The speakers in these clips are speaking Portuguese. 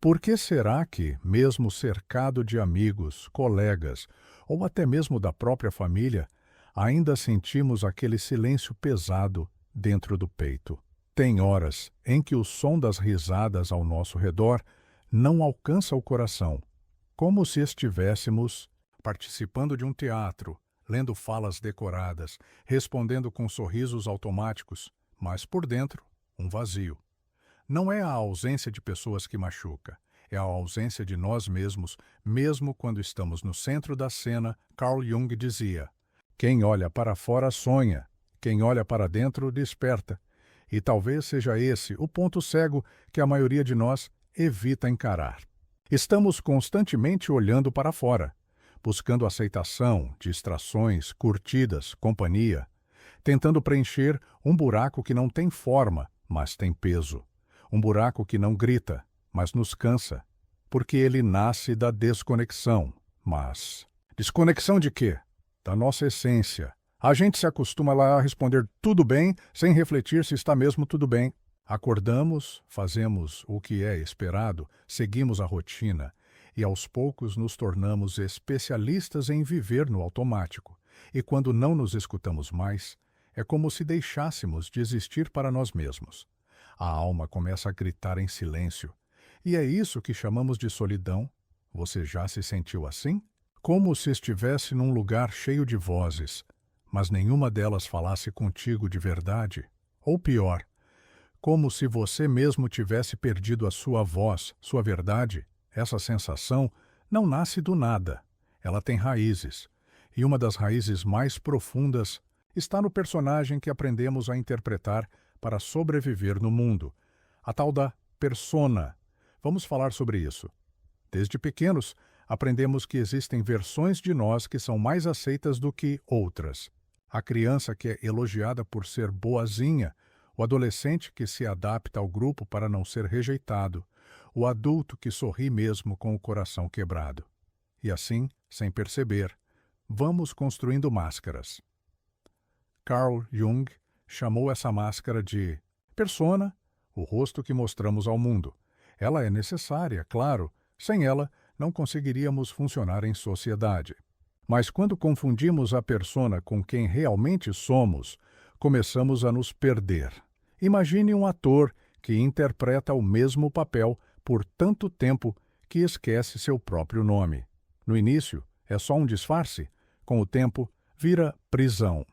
Por que será que, mesmo cercado de amigos, colegas ou até mesmo da própria família, ainda sentimos aquele silêncio pesado dentro do peito? Tem horas em que o som das risadas ao nosso redor não alcança o coração, como se estivéssemos participando de um teatro, lendo falas decoradas, respondendo com sorrisos automáticos, mas por dentro, um vazio. Não é a ausência de pessoas que machuca, é a ausência de nós mesmos, mesmo quando estamos no centro da cena. Carl Jung dizia: quem olha para fora sonha, quem olha para dentro desperta. E talvez seja esse o ponto cego que a maioria de nós evita encarar. Estamos constantemente olhando para fora, buscando aceitação, distrações, curtidas, companhia, tentando preencher um buraco que não tem forma, mas tem peso. Um buraco que não grita, mas nos cansa, porque ele nasce da desconexão. Mas desconexão de quê? Da nossa essência. A gente se acostuma lá a responder tudo bem, sem refletir se está mesmo tudo bem. Acordamos, fazemos o que é esperado, seguimos a rotina e aos poucos nos tornamos especialistas em viver no automático. E quando não nos escutamos mais, é como se deixássemos de existir para nós mesmos. A alma começa a gritar em silêncio. E é isso que chamamos de solidão. Você já se sentiu assim? Como se estivesse num lugar cheio de vozes, mas nenhuma delas falasse contigo de verdade? Ou pior, como se você mesmo tivesse perdido a sua voz, sua verdade? Essa sensação não nasce do nada. Ela tem raízes. E uma das raízes mais profundas está no personagem que aprendemos a interpretar para sobreviver no mundo, a tal da persona. Vamos falar sobre isso. Desde pequenos, aprendemos que existem versões de nós que são mais aceitas do que outras. A criança que é elogiada por ser boazinha, o adolescente que se adapta ao grupo para não ser rejeitado, o adulto que sorri mesmo com o coração quebrado. E assim, sem perceber, vamos construindo máscaras. Carl Jung chamou essa máscara de persona, o rosto que mostramos ao mundo. Ela é necessária, claro, sem ela não conseguiríamos funcionar em sociedade. Mas quando confundimos a persona com quem realmente somos, começamos a nos perder. Imagine um ator que interpreta o mesmo papel por tanto tempo que esquece seu próprio nome. No início, é só um disfarce. Com o tempo, vira prisão.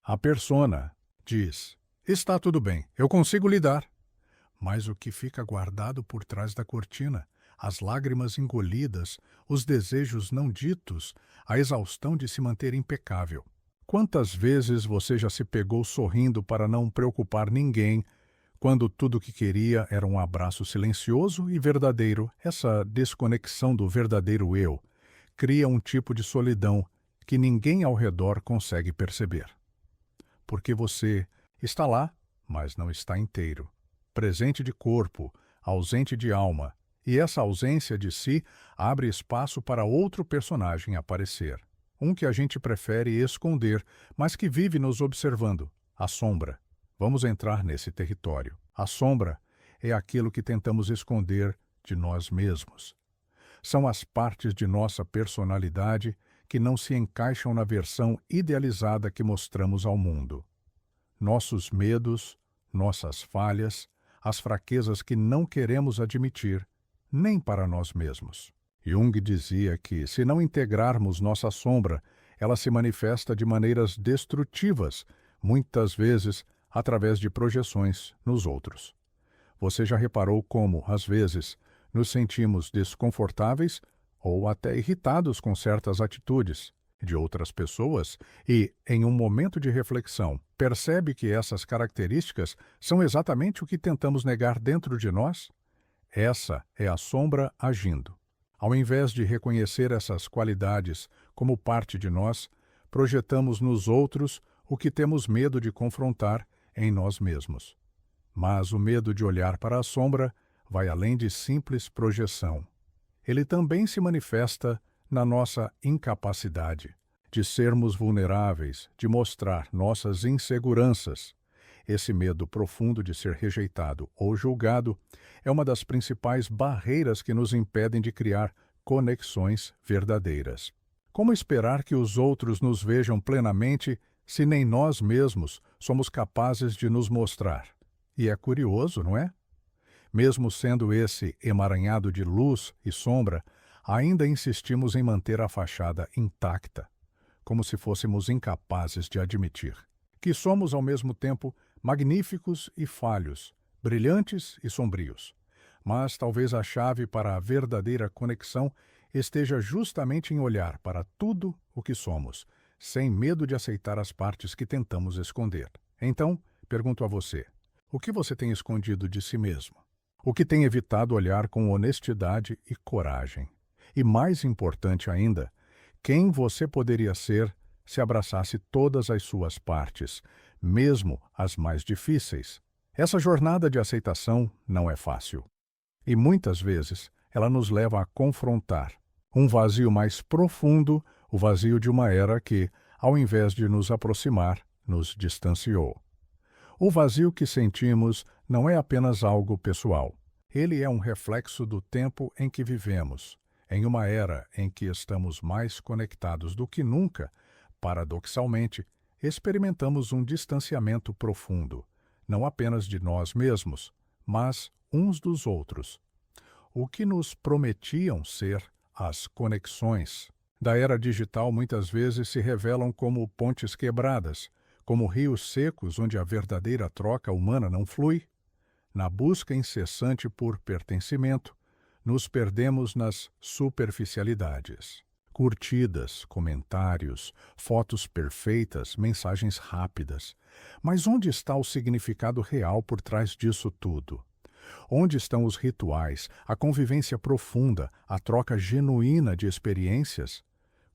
A persona diz: está tudo bem, eu consigo lidar. Mas o que fica guardado por trás da cortina, as lágrimas engolidas, os desejos não ditos, a exaustão de se manter impecável. Quantas vezes você já se pegou sorrindo para não preocupar ninguém, quando tudo o que queria era um abraço silencioso e verdadeiro? Essa desconexão do verdadeiro eu cria um tipo de solidão que ninguém ao redor consegue perceber. Porque você está lá, mas não está inteiro. Presente de corpo, ausente de alma, e essa ausência de si abre espaço para outro personagem aparecer. Um que a gente prefere esconder, mas que vive nos observando, a sombra. Vamos entrar nesse território. A sombra é aquilo que tentamos esconder de nós mesmos. São as partes de nossa personalidade que não se encaixam na versão idealizada que mostramos ao mundo. Nossos medos, nossas falhas, as fraquezas que não queremos admitir, nem para nós mesmos. Jung dizia que, se não integrarmos nossa sombra, ela se manifesta de maneiras destrutivas, muitas vezes através de projeções nos outros. Você já reparou como, às vezes, nos sentimos desconfortáveis ou até irritados com certas atitudes de outras pessoas e, em um momento de reflexão, percebe que essas características são exatamente o que tentamos negar dentro de nós? Essa é a sombra agindo. Ao invés de reconhecer essas qualidades como parte de nós, projetamos nos outros o que temos medo de confrontar em nós mesmos. Mas o medo de olhar para a sombra vai além de simples projeção. Ele também se manifesta na nossa incapacidade de sermos vulneráveis, de mostrar nossas inseguranças. Esse medo profundo de ser rejeitado ou julgado é uma das principais barreiras que nos impedem de criar conexões verdadeiras. Como esperar que os outros nos vejam plenamente se nem nós mesmos somos capazes de nos mostrar? E é curioso, não é? Mesmo sendo esse emaranhado de luz e sombra, ainda insistimos em manter a fachada intacta, como se fôssemos incapazes de admitir que somos ao mesmo tempo magníficos e falhos, brilhantes e sombrios. Mas talvez a chave para a verdadeira conexão esteja justamente em olhar para tudo o que somos, sem medo de aceitar as partes que tentamos esconder. Então, pergunto a você: o que você tem escondido de si mesmo? O que tem evitado olhar com honestidade e coragem? E mais importante ainda, quem você poderia ser se abraçasse todas as suas partes, mesmo as mais difíceis? Essa jornada de aceitação não é fácil. E muitas vezes ela nos leva a confrontar um vazio mais profundo, o vazio de uma era que, ao invés de nos aproximar, nos distanciou. O vazio que sentimos não é apenas algo pessoal. Ele é um reflexo do tempo em que vivemos. Em uma era em que estamos mais conectados do que nunca, paradoxalmente, experimentamos um distanciamento profundo, não apenas de nós mesmos, mas uns dos outros. O que nos prometiam ser as conexões da era digital muitas vezes se revelam como pontes quebradas, como rios secos onde a verdadeira troca humana não flui. Na busca incessante por pertencimento, nos perdemos nas superficialidades. Curtidas, comentários, fotos perfeitas, mensagens rápidas. Mas onde está o significado real por trás disso tudo? Onde estão os rituais, a convivência profunda, a troca genuína de experiências?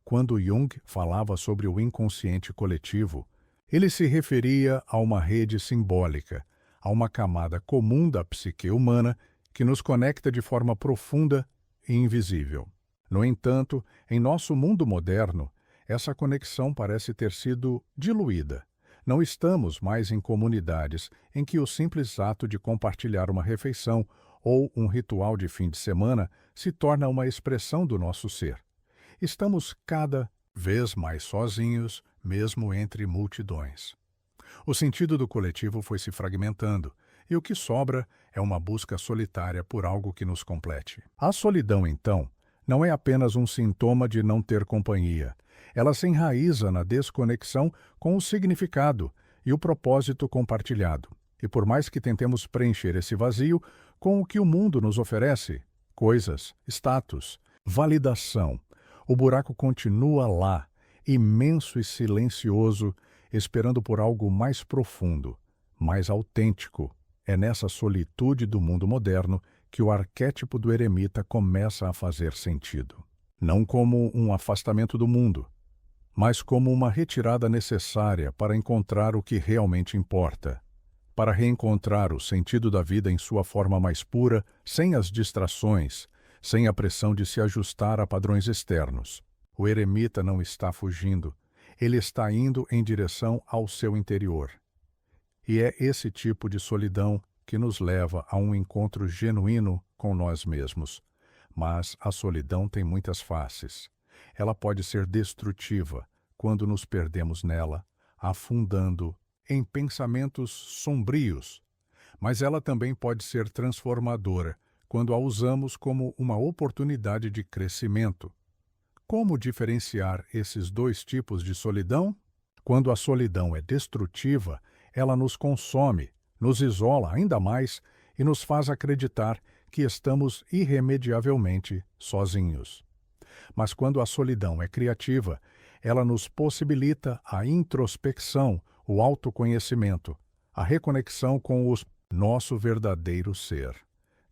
Quando Jung falava sobre o inconsciente coletivo, ele se referia a uma rede simbólica, a uma camada comum da psique humana que nos conecta de forma profunda e invisível. No entanto, em nosso mundo moderno, essa conexão parece ter sido diluída. Não estamos mais em comunidades em que o simples ato de compartilhar uma refeição ou um ritual de fim de semana se torna uma expressão do nosso ser. Estamos cada vez mais sozinhos, mesmo entre multidões. O sentido do coletivo foi se fragmentando, e o que sobra é uma busca solitária por algo que nos complete. A solidão, então, não é apenas um sintoma de não ter companhia. Ela se enraiza na desconexão com o significado e o propósito compartilhado. E por mais que tentemos preencher esse vazio com o que o mundo nos oferece, coisas, status, validação, o buraco continua lá, imenso e silencioso, esperando por algo mais profundo, mais autêntico. É nessa solitude do mundo moderno que o arquétipo do eremita começa a fazer sentido. Não como um afastamento do mundo, mas como uma retirada necessária para encontrar o que realmente importa, para reencontrar o sentido da vida em sua forma mais pura, sem as distrações, sem a pressão de se ajustar a padrões externos. O eremita não está fugindo, ele está indo em direção ao seu interior. E é esse tipo de solidão que nos leva a um encontro genuíno com nós mesmos. Mas a solidão tem muitas faces. Ela pode ser destrutiva quando nos perdemos nela, afundando em pensamentos sombrios. Mas ela também pode ser transformadora quando a usamos como uma oportunidade de crescimento. Como diferenciar esses dois tipos de solidão? Quando a solidão é destrutiva, ela nos consome, nos isola ainda mais e nos faz acreditar que estamos irremediavelmente sozinhos. Mas quando a solidão é criativa, ela nos possibilita a introspecção, o autoconhecimento, a reconexão com o nosso verdadeiro ser.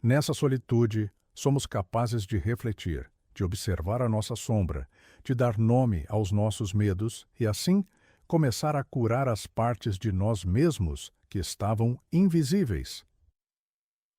Nessa solitude, somos capazes de refletir, de observar a nossa sombra, de dar nome aos nossos medos e, assim, começar a curar as partes de nós mesmos que estavam invisíveis.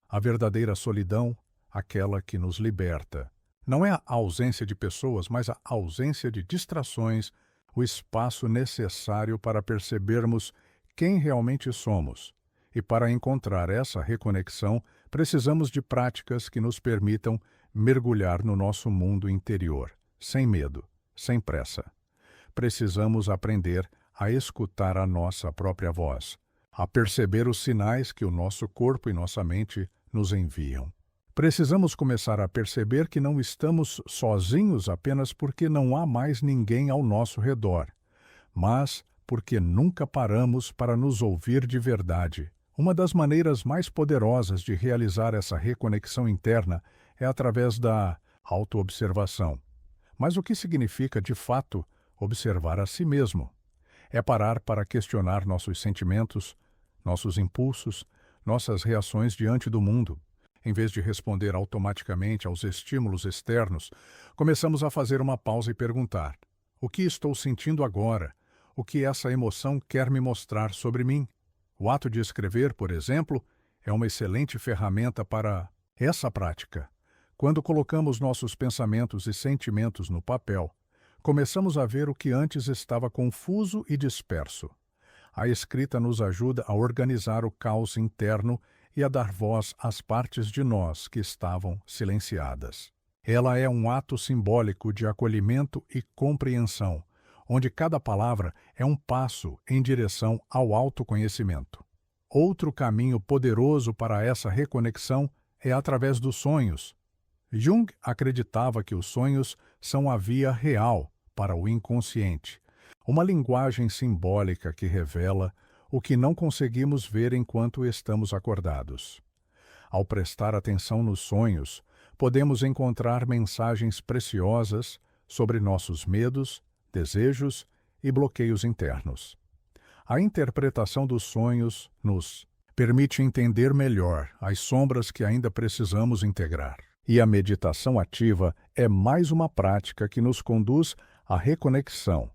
A verdadeira solidão, aquela que nos liberta, não é a ausência de pessoas, mas a ausência de distrações, o espaço necessário para percebermos quem realmente somos. E para encontrar essa reconexão, precisamos de práticas que nos permitam mergulhar no nosso mundo interior, sem medo, sem pressa. Precisamos aprender a escutar a nossa própria voz, a perceber os sinais que o nosso corpo e nossa mente nos enviam. Precisamos começar a perceber que não estamos sozinhos apenas porque não há mais ninguém ao nosso redor, mas porque nunca paramos para nos ouvir de verdade. Uma das maneiras mais poderosas de realizar essa reconexão interna é através da autoobservação. Mas o que significa, de fato, observar a si mesmo? É parar para questionar nossos sentimentos, nossos impulsos, nossas reações diante do mundo. Em vez de responder automaticamente aos estímulos externos, começamos a fazer uma pausa e perguntar: o que estou sentindo agora? O que essa emoção quer me mostrar sobre mim? O ato de escrever, por exemplo, é uma excelente ferramenta para essa prática. Quando colocamos nossos pensamentos e sentimentos no papel, começamos a ver o que antes estava confuso e disperso. A escrita nos ajuda a organizar o caos interno e a dar voz às partes de nós que estavam silenciadas. Ela é um ato simbólico de acolhimento e compreensão, onde cada palavra é um passo em direção ao autoconhecimento. Outro caminho poderoso para essa reconexão é através dos sonhos. Jung acreditava que os sonhos são a via real para o inconsciente, uma linguagem simbólica que revela o que não conseguimos ver enquanto estamos acordados. Ao prestar atenção nos sonhos, podemos encontrar mensagens preciosas sobre nossos medos, desejos e bloqueios internos. A interpretação dos sonhos nos permite entender melhor as sombras que ainda precisamos integrar. E a meditação ativa é mais uma prática que nos conduz à reconexão.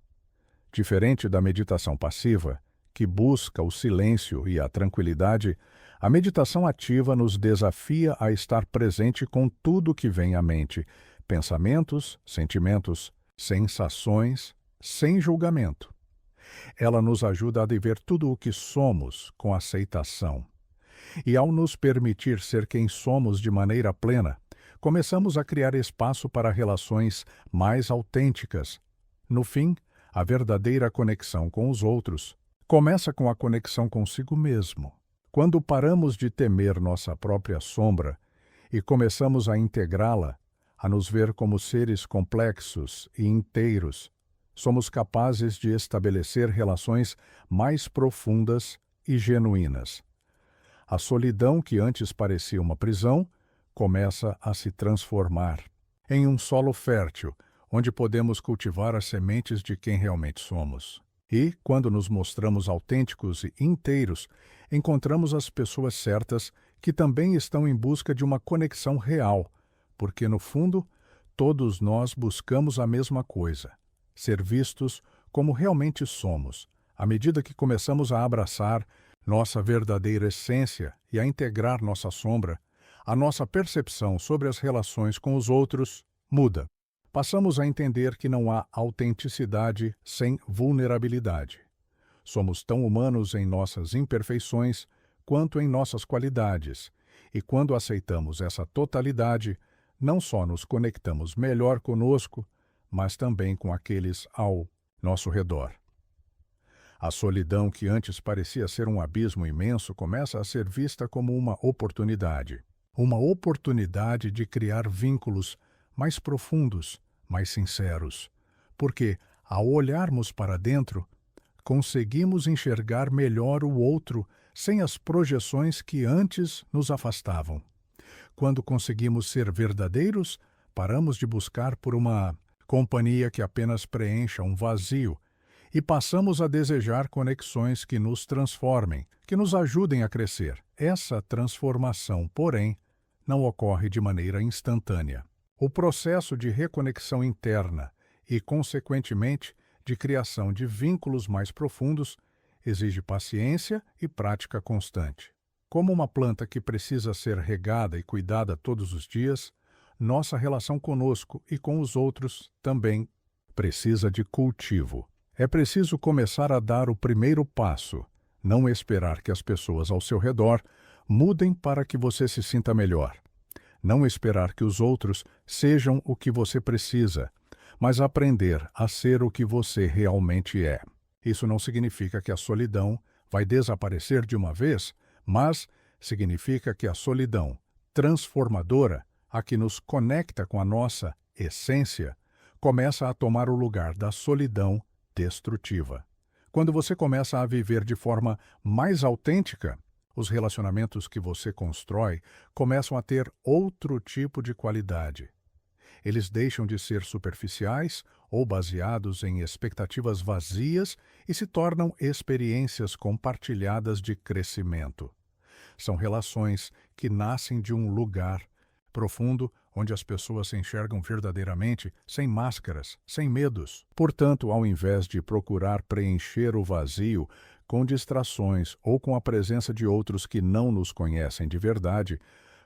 Diferente da meditação passiva, que busca o silêncio e a tranquilidade, a meditação ativa nos desafia a estar presente com tudo que vem à mente: pensamentos, sentimentos, sensações, sem julgamento. Ela nos ajuda a viver tudo o que somos com aceitação. E ao nos permitir ser quem somos de maneira plena, começamos a criar espaço para relações mais autênticas. No fim, a verdadeira conexão com os outros começa com a conexão consigo mesmo. Quando paramos de temer nossa própria sombra e começamos a integrá-la, a nos ver como seres complexos e inteiros, somos capazes de estabelecer relações mais profundas e genuínas. A solidão que antes parecia uma prisão começa a se transformar em um solo fértil, onde podemos cultivar as sementes de quem realmente somos. E, quando nos mostramos autênticos e inteiros, encontramos as pessoas certas que também estão em busca de uma conexão real, porque, no fundo, todos nós buscamos a mesma coisa: ser vistos como realmente somos, à medida que começamos a abraçar nossa verdadeira essência e a integrar nossa sombra. A nossa percepção sobre as relações com os outros muda. Passamos a entender que não há autenticidade sem vulnerabilidade. Somos tão humanos em nossas imperfeições quanto em nossas qualidades, e quando aceitamos essa totalidade, não só nos conectamos melhor conosco, mas também com aqueles ao nosso redor. A solidão que antes parecia ser um abismo imenso começa a ser vista como uma oportunidade. Uma oportunidade de criar vínculos mais profundos, mais sinceros, porque, ao olharmos para dentro, conseguimos enxergar melhor o outro sem as projeções que antes nos afastavam. Quando conseguimos ser verdadeiros, paramos de buscar por uma companhia que apenas preencha um vazio e passamos a desejar conexões que nos transformem, que nos ajudem a crescer. Essa transformação, porém, não ocorre de maneira instantânea. O processo de reconexão interna e, consequentemente, de criação de vínculos mais profundos exige paciência e prática constante. Como uma planta que precisa ser regada e cuidada todos os dias, nossa relação conosco e com os outros também precisa de cultivo. É preciso começar a dar o primeiro passo, Não esperar que as pessoas ao seu redor mudem para que você se sinta melhor. Não esperar que os outros sejam o que você precisa, mas aprender a ser o que você realmente é. Isso não significa que a solidão vai desaparecer de uma vez, mas significa que a solidão transformadora, a que nos conecta com a nossa essência, começa a tomar o lugar da solidão destrutiva. Quando você começa a viver de forma mais autêntica, os relacionamentos que você constrói começam a ter outro tipo de qualidade. Eles deixam de ser superficiais ou baseados em expectativas vazias e se tornam experiências compartilhadas de crescimento. São relações que nascem de um lugar profundo onde as pessoas se enxergam verdadeiramente, sem máscaras, sem medos. Portanto, ao invés de procurar preencher o vazio com distrações ou com a presença de outros que não nos conhecem de verdade,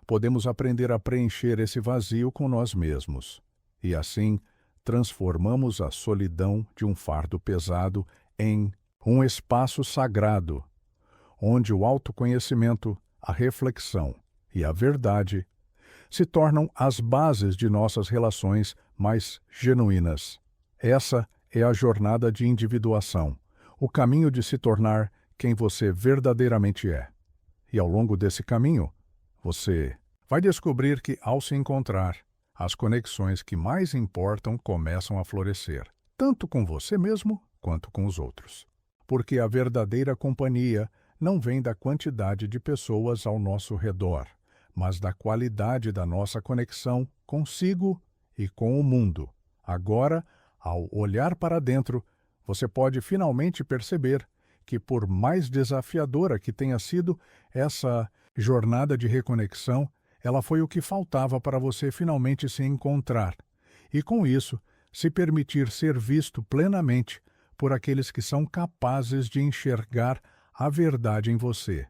podemos aprender a preencher esse vazio com nós mesmos. E assim, transformamos a solidão de um fardo pesado em um espaço sagrado, onde o autoconhecimento, a reflexão e a verdade se tornam as bases de nossas relações mais genuínas. Essa é a jornada de individuação, o caminho de se tornar quem você verdadeiramente é. E ao longo desse caminho, você vai descobrir que, ao se encontrar, as conexões que mais importam começam a florescer, tanto com você mesmo quanto com os outros. Porque a verdadeira companhia não vem da quantidade de pessoas ao nosso redor, mas da qualidade da nossa conexão consigo e com o mundo. Agora, ao olhar para dentro, você pode finalmente perceber que, por mais desafiadora que tenha sido essa jornada de reconexão, ela foi o que faltava para você finalmente se encontrar e, com isso, se permitir ser visto plenamente por aqueles que são capazes de enxergar a verdade em você.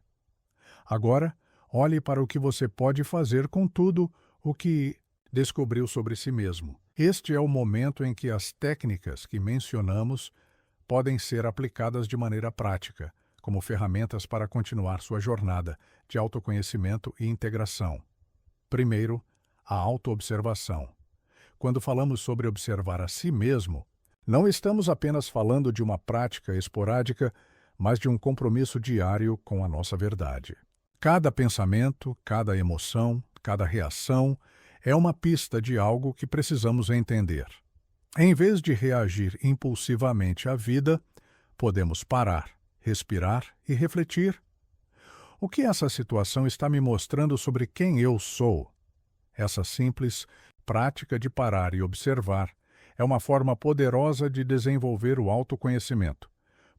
Agora, olhe para o que você pode fazer com tudo o que descobriu sobre si mesmo. Este é o momento em que as técnicas que mencionamos podem ser aplicadas de maneira prática, como ferramentas para continuar sua jornada de autoconhecimento e integração. Primeiro, a autoobservação. Quando falamos sobre observar a si mesmo, não estamos apenas falando de uma prática esporádica, mas de um compromisso diário com a nossa verdade. Cada pensamento, cada emoção, cada reação é uma pista de algo que precisamos entender. Em vez de reagir impulsivamente à vida, podemos parar, respirar e refletir. O que essa situação está me mostrando sobre quem eu sou? Essa simples prática de parar e observar é uma forma poderosa de desenvolver o autoconhecimento,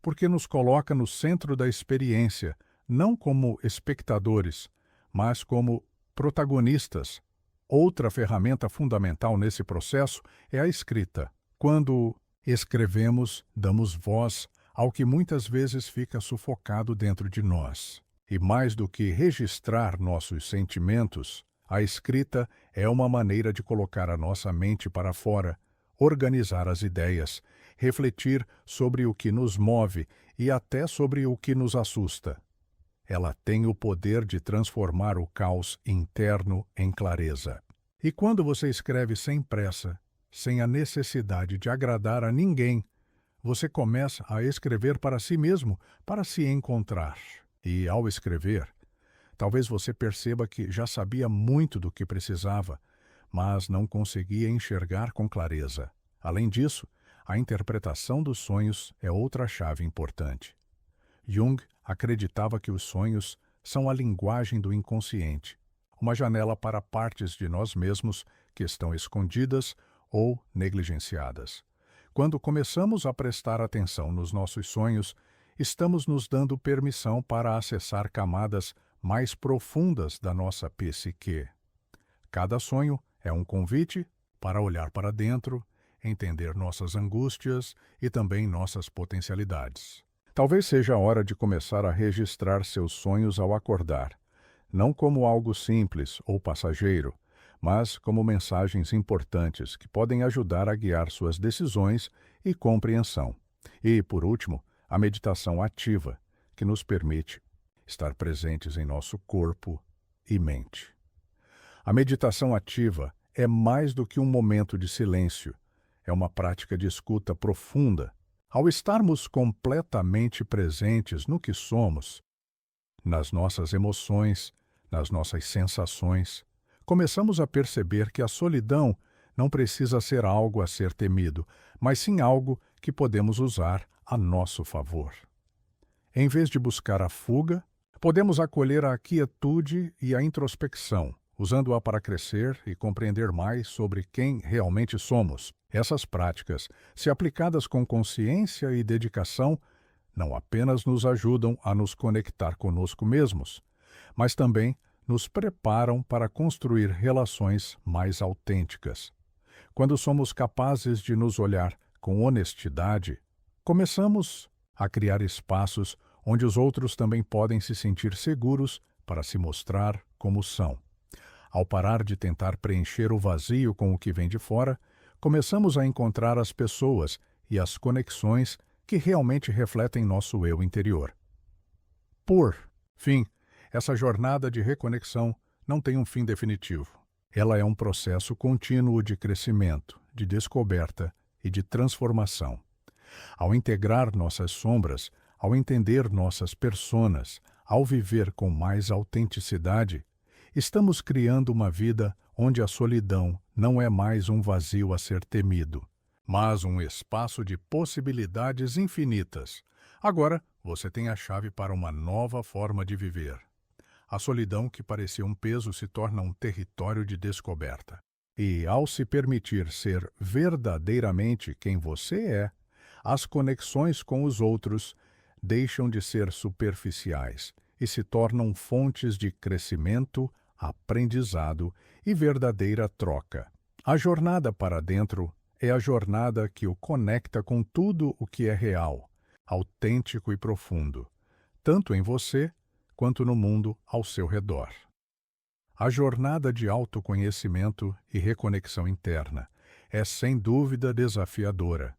porque nos coloca no centro da experiência, não como espectadores, mas como protagonistas. Outra ferramenta fundamental nesse processo é a escrita. Quando escrevemos, damos voz ao que muitas vezes fica sufocado dentro de nós. E mais do que registrar nossos sentimentos, a escrita é uma maneira de colocar a nossa mente para fora, organizar as ideias, refletir sobre o que nos move e até sobre o que nos assusta. Ela tem o poder de transformar o caos interno em clareza. E quando você escreve sem pressa, sem a necessidade de agradar a ninguém, você começa a escrever para si mesmo, para se encontrar. E, ao escrever, talvez você perceba que já sabia muito do que precisava, mas não conseguia enxergar com clareza. Além disso, a interpretação dos sonhos é outra chave importante. Jung acreditava que os sonhos são a linguagem do inconsciente, uma janela para partes de nós mesmos que estão escondidas ou negligenciadas. Quando começamos a prestar atenção nos nossos sonhos, estamos nos dando permissão para acessar camadas mais profundas da nossa psique. Cada sonho é um convite para olhar para dentro, entender nossas angústias e também nossas potencialidades. Talvez seja a hora de começar a registrar seus sonhos ao acordar, não como algo simples ou passageiro, mas como mensagens importantes que podem ajudar a guiar suas decisões e compreensão. E, por último, a meditação ativa, que nos permite estar presentes em nosso corpo e mente. A meditação ativa é mais do que um momento de silêncio, é uma prática de escuta profunda. Ao estarmos completamente presentes no que somos, nas nossas emoções, nas nossas sensações, começamos a perceber que a solidão não precisa ser algo a ser temido, mas sim algo que podemos usar a nosso favor. Em vez de buscar a fuga, podemos acolher a quietude e a introspecção, usando-a para crescer e compreender mais sobre quem realmente somos. Essas práticas, se aplicadas com consciência e dedicação, não apenas nos ajudam a nos conectar conosco mesmos, mas também nos preparam para construir relações mais autênticas. Quando somos capazes de nos olhar com honestidade, começamos a criar espaços onde os outros também podem se sentir seguros para se mostrar como são. Ao parar de tentar preencher o vazio com o que vem de fora, começamos a encontrar as pessoas e as conexões que realmente refletem nosso eu interior. Por fim, essa jornada de reconexão não tem um fim definitivo. Ela é um processo contínuo de crescimento, de descoberta e de transformação. Ao integrar nossas sombras, ao entender nossas personas, ao viver com mais autenticidade, estamos criando uma vida onde a solidão não é mais um vazio a ser temido, mas um espaço de possibilidades infinitas. Agora, você tem a chave para uma nova forma de viver. A solidão que parecia um peso se torna um território de descoberta. E, ao se permitir ser verdadeiramente quem você é, as conexões com os outros deixam de ser superficiais e se tornam fontes de crescimento, aprendizado e verdadeira troca. A jornada para dentro é a jornada que o conecta com tudo o que é real, autêntico e profundo, tanto em você quanto no mundo ao seu redor. A jornada de autoconhecimento e reconexão interna é sem dúvida desafiadora,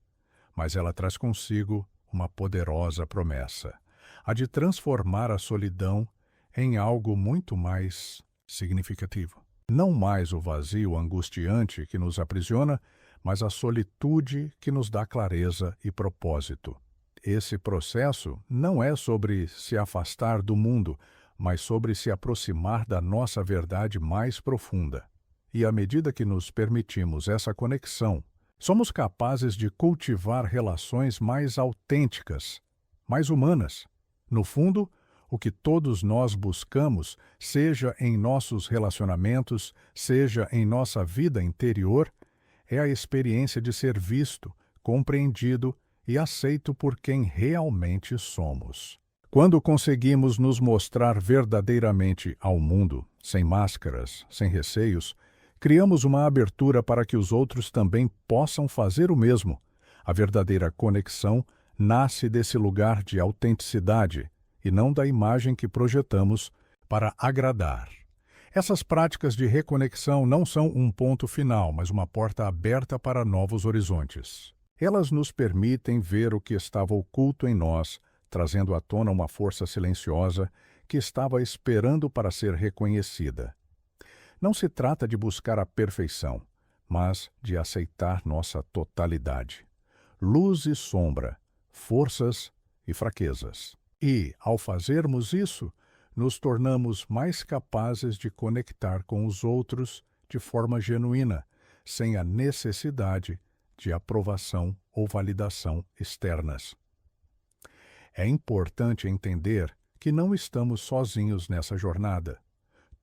mas ela traz consigo uma poderosa promessa, a de transformar a solidão em algo muito mais significativo. Não mais o vazio angustiante que nos aprisiona, mas a solitude que nos dá clareza e propósito. Esse processo não é sobre se afastar do mundo, mas sobre se aproximar da nossa verdade mais profunda. E à medida que nos permitimos essa conexão, somos capazes de cultivar relações mais autênticas, mais humanas. No fundo, o que todos nós buscamos, seja em nossos relacionamentos, seja em nossa vida interior, é a experiência de ser visto, compreendido e aceito por quem realmente somos. Quando conseguimos nos mostrar verdadeiramente ao mundo, sem máscaras, sem receios, criamos uma abertura para que os outros também possam fazer o mesmo. A verdadeira conexão nasce desse lugar de autenticidade e não da imagem que projetamos para agradar. Essas práticas de reconexão não são um ponto final, mas uma porta aberta para novos horizontes. Elas nos permitem ver o que estava oculto em nós, trazendo à tona uma força silenciosa que estava esperando para ser reconhecida. Não se trata de buscar a perfeição, mas de aceitar nossa totalidade. Luz e sombra, forças e fraquezas. E, ao fazermos isso, nos tornamos mais capazes de conectar com os outros de forma genuína, sem a necessidade de aprovação ou validação externas. É importante entender que não estamos sozinhos nessa jornada.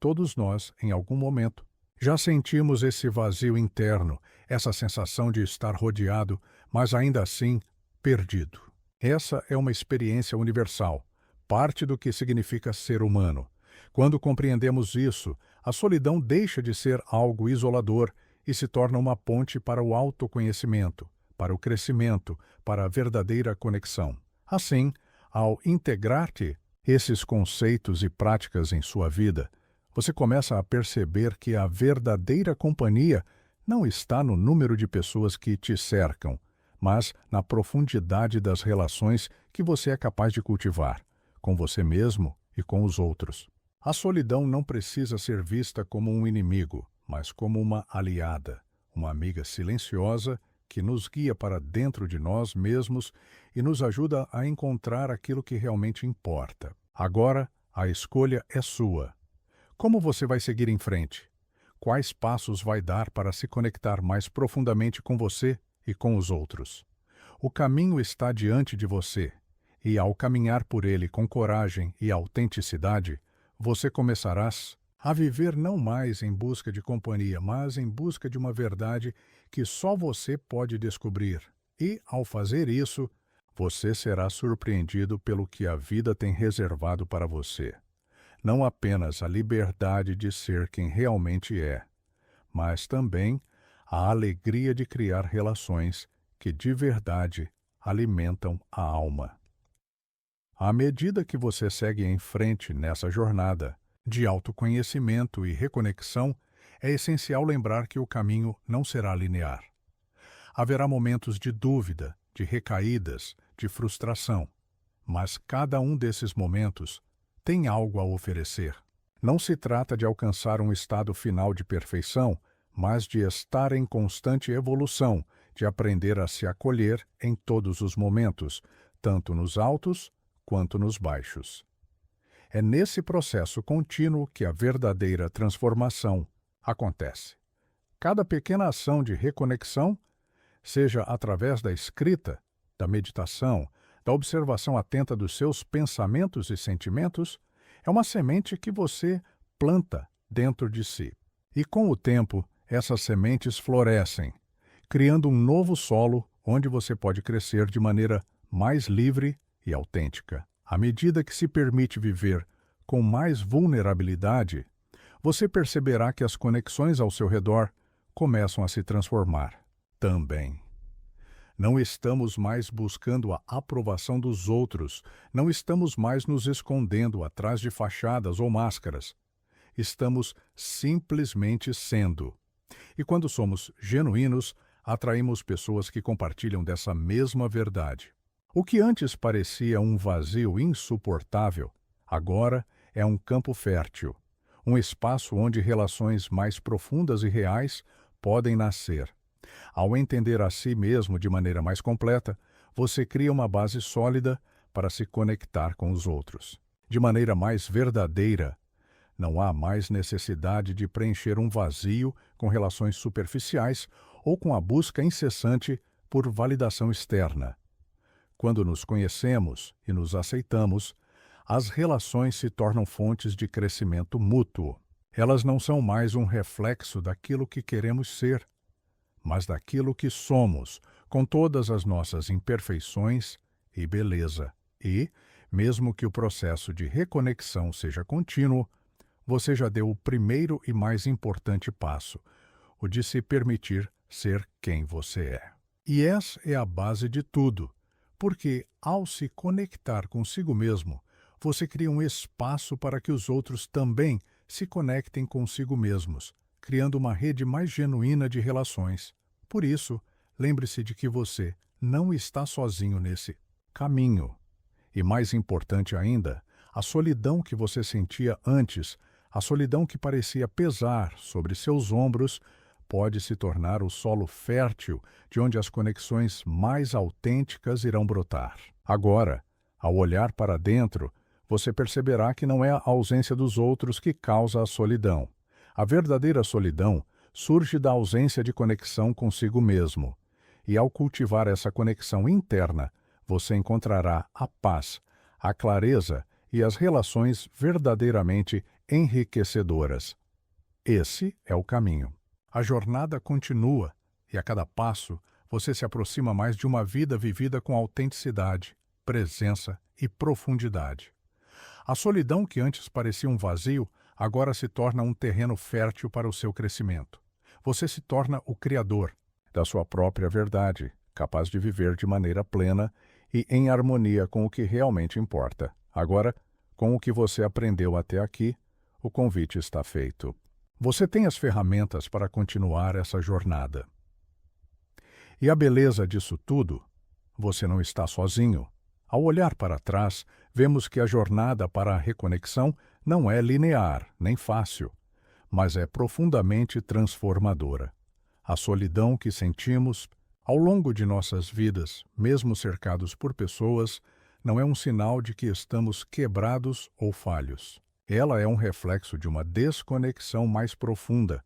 Todos nós, em algum momento, já sentimos esse vazio interno, essa sensação de estar rodeado, mas ainda assim perdido. Essa é uma experiência universal, parte do que significa ser humano. Quando compreendemos isso, a solidão deixa de ser algo isolador e se torna uma ponte para o autoconhecimento, para o crescimento, para a verdadeira conexão. Assim, ao integrar-te esses conceitos e práticas em sua vida, você começa a perceber que a verdadeira companhia não está no número de pessoas que te cercam, mas na profundidade das relações que você é capaz de cultivar, com você mesmo e com os outros. A solidão não precisa ser vista como um inimigo, mas como uma aliada, uma amiga silenciosa que nos guia para dentro de nós mesmos e nos ajuda a encontrar aquilo que realmente importa. Agora, a escolha é sua. Como você vai seguir em frente? Quais passos vai dar para se conectar mais profundamente com você e com os outros? O caminho está diante de você, e ao caminhar por ele com coragem e autenticidade, você começarás a viver não mais em busca de companhia, mas em busca de uma verdade que só você pode descobrir. E, ao fazer isso, você será surpreendido pelo que a vida tem reservado para você. Não apenas a liberdade de ser quem realmente é, mas também a alegria de criar relações que de verdade alimentam a alma. À medida que você segue em frente nessa jornada de autoconhecimento e reconexão, é essencial lembrar que o caminho não será linear. Haverá momentos de dúvida, de recaídas, de frustração, mas cada um desses momentos tem algo a oferecer. Não se trata de alcançar um estado final de perfeição, mas de estar em constante evolução, de aprender a se acolher em todos os momentos, tanto nos altos quanto nos baixos. É nesse processo contínuo que a verdadeira transformação acontece. Cada pequena ação de reconexão, seja através da escrita, da meditação, da observação atenta dos seus pensamentos e sentimentos, é uma semente que você planta dentro de si. E com o tempo, essas sementes florescem, criando um novo solo onde você pode crescer de maneira mais livre e autêntica. À medida que se permite viver com mais vulnerabilidade, você perceberá que as conexões ao seu redor começam a se transformar também. Não estamos mais buscando a aprovação dos outros, não estamos mais nos escondendo atrás de fachadas ou máscaras. Estamos simplesmente sendo. E quando somos genuínos, atraímos pessoas que compartilham dessa mesma verdade. O que antes parecia um vazio insuportável, agora é um campo fértil, um espaço onde relações mais profundas e reais podem nascer. Ao entender a si mesmo de maneira mais completa, você cria uma base sólida para se conectar com os outros. De maneira mais verdadeira, não há mais necessidade de preencher um vazio com relações superficiais ou com a busca incessante por validação externa. Quando nos conhecemos e nos aceitamos, as relações se tornam fontes de crescimento mútuo. Elas não são mais um reflexo daquilo que queremos ser, mas daquilo que somos, com todas as nossas imperfeições e beleza. E, mesmo que o processo de reconexão seja contínuo, você já deu o primeiro e mais importante passo, o de se permitir ser quem você é. E essa é a base de tudo, porque, ao se conectar consigo mesmo, você cria um espaço para que os outros também se conectem consigo mesmos, criando uma rede mais genuína de relações. Por isso, lembre-se de que você não está sozinho nesse caminho. E mais importante ainda, a solidão que você sentia antes, a solidão que parecia pesar sobre seus ombros, pode se tornar o solo fértil de onde as conexões mais autênticas irão brotar. Agora, ao olhar para dentro, você perceberá que não é a ausência dos outros que causa a solidão. A verdadeira solidão surge da ausência de conexão consigo mesmo. E ao cultivar essa conexão interna, você encontrará a paz, a clareza e as relações verdadeiramente enriquecedoras. Esse é o caminho. A jornada continua e a cada passo você se aproxima mais de uma vida vivida com autenticidade, presença e profundidade. A solidão que antes parecia um vazio, agora se torna um terreno fértil para o seu crescimento. Você se torna o criador da sua própria verdade, capaz de viver de maneira plena e em harmonia com o que realmente importa. Agora, com o que você aprendeu até aqui, o convite está feito. Você tem as ferramentas para continuar essa jornada. E a beleza disso tudo, você não está sozinho. Ao olhar para trás, vemos que a jornada para a reconexão não é linear nem fácil, mas é profundamente transformadora. A solidão que sentimos ao longo de nossas vidas, mesmo cercados por pessoas, não é um sinal de que estamos quebrados ou falhos. Ela é um reflexo de uma desconexão mais profunda,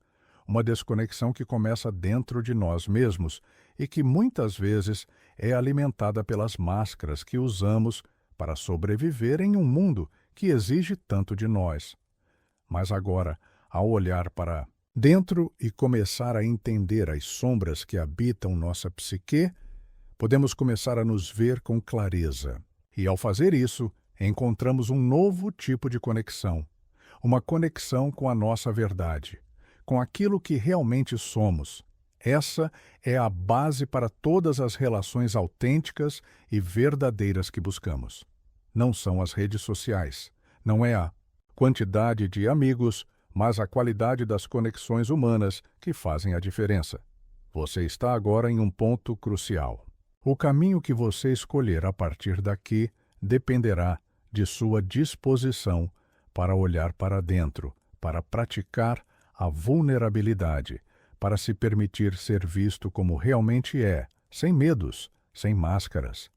uma desconexão que começa dentro de nós mesmos e que muitas vezes é alimentada pelas máscaras que usamos para sobreviver em um mundo que exige tanto de nós. Mas agora, ao olhar para dentro e começar a entender as sombras que habitam nossa psique, podemos começar a nos ver com clareza. E ao fazer isso, encontramos um novo tipo de conexão. Uma conexão com a nossa verdade, com aquilo que realmente somos. Essa é a base para todas as relações autênticas e verdadeiras que buscamos. Não são as redes sociais, não é a quantidade de amigos, mas a qualidade das conexões humanas que fazem a diferença. Você está agora em um ponto crucial. O caminho que você escolher a partir daqui dependerá de sua disposição para olhar para dentro, para praticar a vulnerabilidade, para se permitir ser visto como realmente é, sem medos, sem máscaras.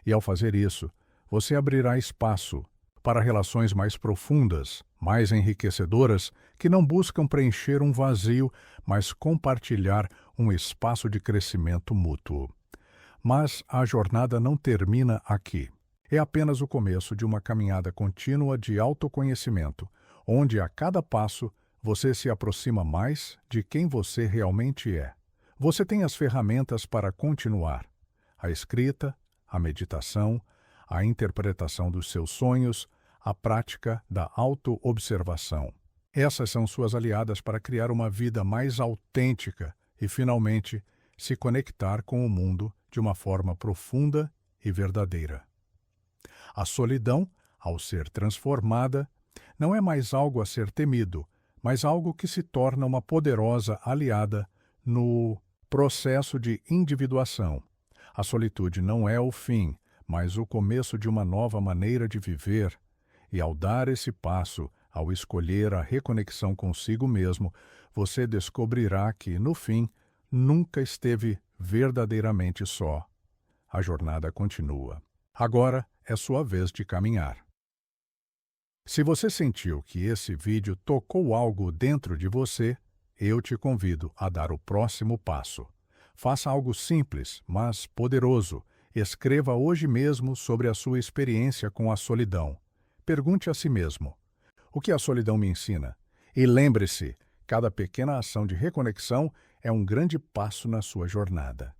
E ao fazer isso, você abrirá espaço para relações mais profundas, mais enriquecedoras, que não buscam preencher um vazio, mas compartilhar um espaço de crescimento mútuo. Mas a jornada não termina aqui. É apenas o começo de uma caminhada contínua de autoconhecimento, onde a cada passo você se aproxima mais de quem você realmente é. Você tem as ferramentas para continuar: a escrita, a meditação, a interpretação dos seus sonhos, a prática da autoobservação. Essas são suas aliadas para criar uma vida mais autêntica e, finalmente, se conectar com o mundo de uma forma profunda e verdadeira. A solidão, ao ser transformada, não é mais algo a ser temido, mas algo que se torna uma poderosa aliada no processo de individuação. A solitude não é o fim, mas o começo de uma nova maneira de viver, e ao dar esse passo, ao escolher a reconexão consigo mesmo, você descobrirá que, no fim, nunca esteve verdadeiramente só. A jornada continua. Agora é sua vez de caminhar. Se você sentiu que esse vídeo tocou algo dentro de você, eu te convido a dar o próximo passo. Faça algo simples, mas poderoso. Escreva hoje mesmo sobre a sua experiência com a solidão. Pergunte a si mesmo: o que a solidão me ensina? E lembre-se, cada pequena ação de reconexão é um grande passo na sua jornada.